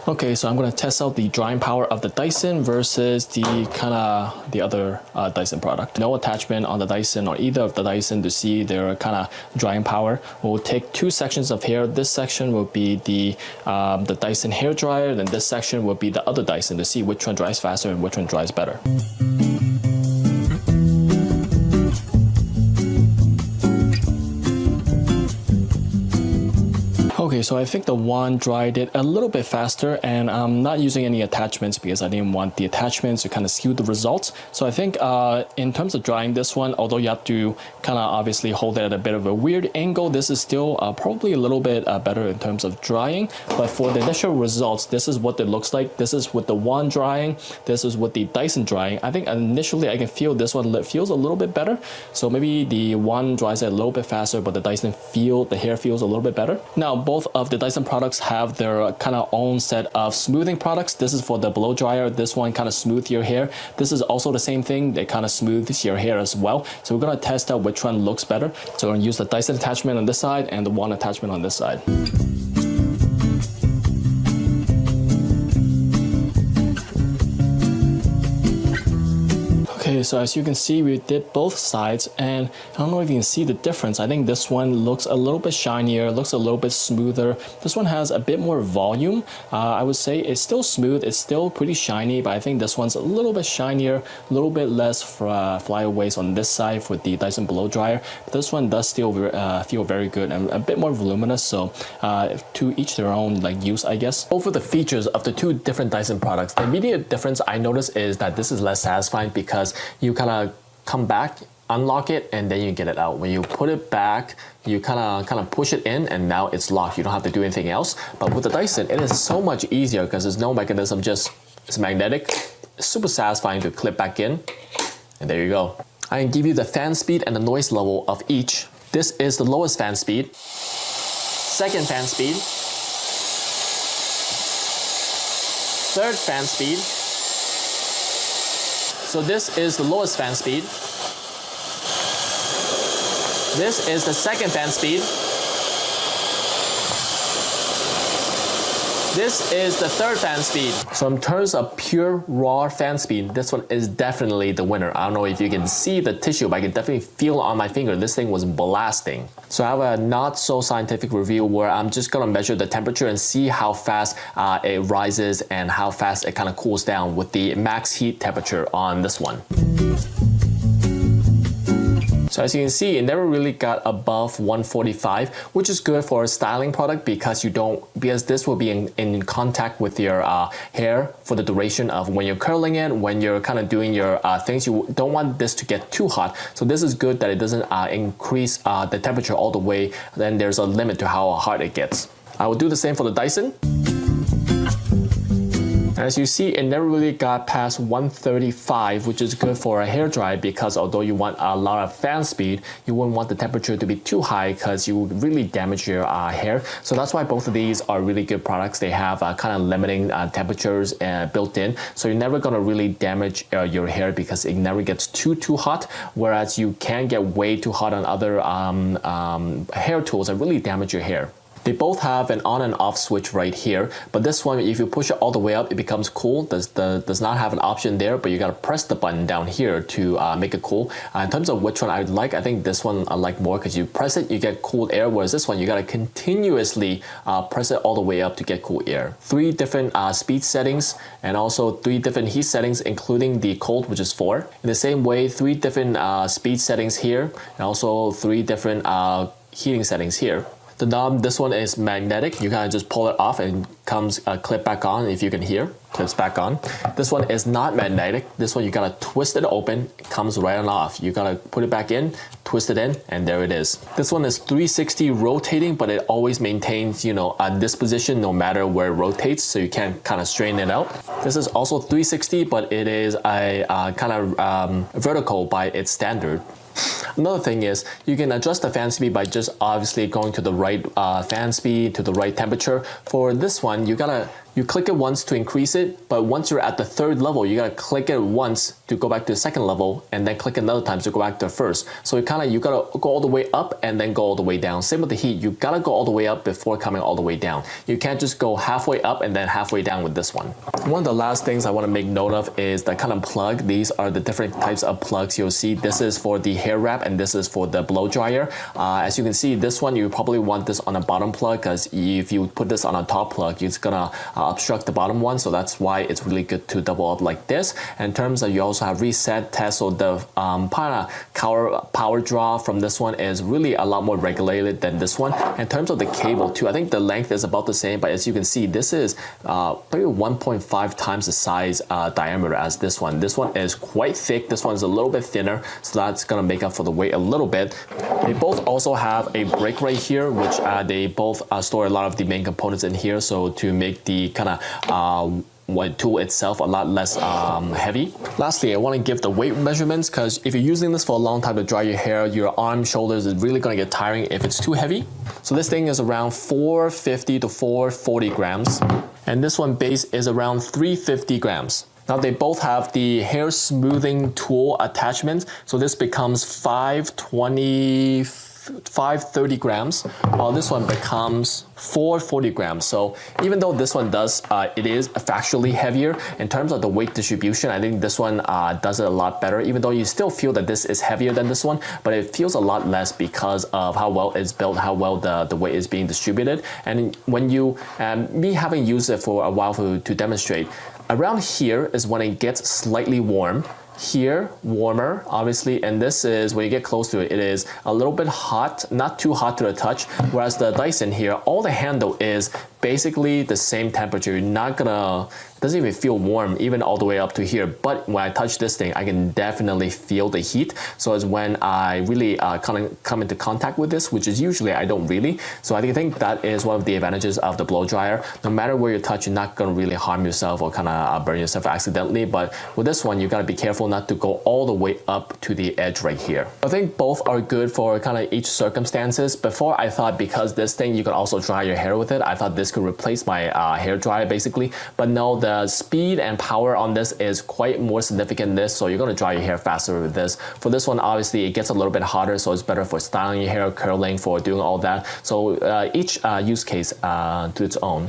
Okay, so I'm gonna test out the drying power of the Dyson versus the other Dyson product. No attachment on the Dyson or either of the Dyson to see their kind of drying power. We'll take two sections of hair. This section will be the Dyson hair dryer, then this section will be the other Dyson to see which one dries faster and which one dries better. Okay, so I think the one dried it a little bit faster, and I'm not using any attachments because I didn't want the attachments to kind of skew the results. So I think in terms of drying this one, although you have to kind of obviously hold it at a bit of a weird angle, this is still probably a little bit better in terms of drying. But for the initial results, this is what it looks like. This is with the one drying. This is with the Dyson drying. I think initially I can feel this one feels a little bit better. So maybe the one dries it a little bit faster, but the Dyson the hair feels a little bit better. Now, both of the Dyson products have their kind of own set of smoothing products. This is for the blow dryer. This one kind of smooths your hair. This is also the same thing. They kind of smooths your hair as well. So we're going to test out which one looks better. So we're going to use the Dyson attachment on this side and the one attachment on this side. Okay, so as you can see, we did both sides, and I don't know if you can see the difference. I think this one looks a little bit shinier, looks a little bit smoother. This one has a bit more volume. I would say it's still smooth, it's still pretty shiny, but I think this one's a little bit shinier, a little bit less flyaways on this side for the Dyson blow dryer. But this one does still feel very good and a bit more voluminous, so to each their own use, I guess. Over the features of the two different Dyson products, the immediate difference I noticed is that this is less satisfying because you kind of come back, unlock it, and then you get it out. When you put it back, you kind of push it in, and now it's locked. You don't have to do anything else. But with the Dyson, it is so much easier because there's no mechanism, just it's magnetic. It's super satisfying to clip back in, and there you go. I can give you the fan speed and the noise level of each. This is the lowest fan speed, second fan speed, third fan speed. So this is the lowest fan speed. This is the second fan speed. This is the third fan speed. So in terms of pure raw fan speed, this one is definitely the winner. I don't know if you can see the tissue, but I can definitely feel on my finger. This thing was blasting. So I have a not so scientific review where I'm just gonna measure the temperature and see how fast it rises and how fast it kind of cools down with the max heat temperature on this one. So as you can see, it never really got above 145, which is good for a styling product because this will be in contact with your hair for the duration of when you're curling it, when you're kind of doing your things. You don't want this to get too hot. So this is good that it doesn't increase the temperature all the way. Then there's a limit to how hot it gets. I will do the same for the Dyson. As you see, it never really got past 135, which is good for a hairdryer because although you want a lot of fan speed, you wouldn't want the temperature to be too high because you would really damage your hair. So that's why both of these are really good products. They have kind of limiting temperatures built in. So you're never going to really damage your hair because it never gets too hot, whereas you can get way too hot on other hair tools and really damage your hair. They both have an on and off switch right here, but this one, if you push it all the way up, it becomes cool. Does not have an option there, but you gotta press the button down here to make it cool. In terms of which one I like, I think this one I like more because you press it, you get cool air, whereas this one, you gotta continuously press it all the way up to get cool air. 3 different speed settings and also 3 different heat settings, including the cold, which is 4. In the same way, 3 different speed settings here, and also 3 different heating settings here. The knob, this one is magnetic. You kind of just pull it off and comes clip back on, if you can hear, clips back on. This one is not magnetic. This one you gotta twist it open, it comes right on off. You gotta put it back in, twist it in, and there it is. This one is 360 rotating, but it always maintains, this position no matter where it rotates, so you can't kind of straighten it out. This is also 360, but it is a kind of vertical by its standard. Another thing is you can adjust the fan speed by just obviously going to the right fan speed, to the right temperature. For this one, you you click it once to increase it, but once you're at the third level, you gotta click it once to go back to the second level, and then click another time to go back to the first. So you gotta go all the way up and then go all the way down. Same with the heat, you gotta go all the way up before coming all the way down. You can't just go halfway up and then halfway down with this one. One of the last things I wanna make note of is the kind of plug. These are the different types of plugs you'll see. This is for the hair wrap and this is for the blow dryer. As you can see, this one you probably want this on a bottom plug, because if you put this on a top plug, it's gonna obstruct the bottom one. So that's why it's really good to double up like this. And in terms of, you also have reset test, so the power draw from this one is really a lot more regulated than this one. In terms of the cable too, I think the length is about the same, but as you can see, this is maybe 1.5 times the size diameter as this one. This one is quite thick, this one is a little bit thinner, so that's gonna make up for the weight a little bit. They both also have a brake right here, which they both store a lot of the main components in here, so to make the kind of tool itself a lot less heavy. Lastly, I want to give the weight measurements, because if you're using this for a long time to dry your hair, your arms, shoulders is really going to get tiring if it's too heavy. So this thing is around 450 to 440 grams, and this one base is around 350 grams. Now they both have the hair smoothing tool attachment, so this becomes 530 grams, while this one becomes 440 grams. So even though this one does, it is factually heavier, in terms of the weight distribution, I think this one does it a lot better, even though you still feel that this is heavier than this one, but it feels a lot less because of how well it's built, how well the weight is being distributed. And when you, me having used it for a while to demonstrate, around here is when it gets slightly warm. Here, warmer, obviously, and this is, when you get close to it, it is a little bit hot, not too hot to the touch, whereas the Dyson here, all the handle is basically the same temperature. You're not gonna, it doesn't even feel warm, even all the way up to here, but when I touch this thing, I can definitely feel the heat. So it's when I really come into contact with this, which is usually I don't really. So I think that is one of the advantages of the blow dryer. No matter where you touch, you're not gonna really harm yourself or kind of burn yourself accidentally, but with this one, you gotta be careful not to go all the way up to the edge right here. I think both are good for kind of each circumstances. Before, I thought because this thing, you can also dry your hair with it, I thought this could replace my hair dryer basically, but no, the speed and power on this is quite more significant than this, so you're going to dry your hair faster with this. For this one, obviously it gets a little bit hotter, so it's better for styling your hair, curling, for doing all that. So each use case to its own.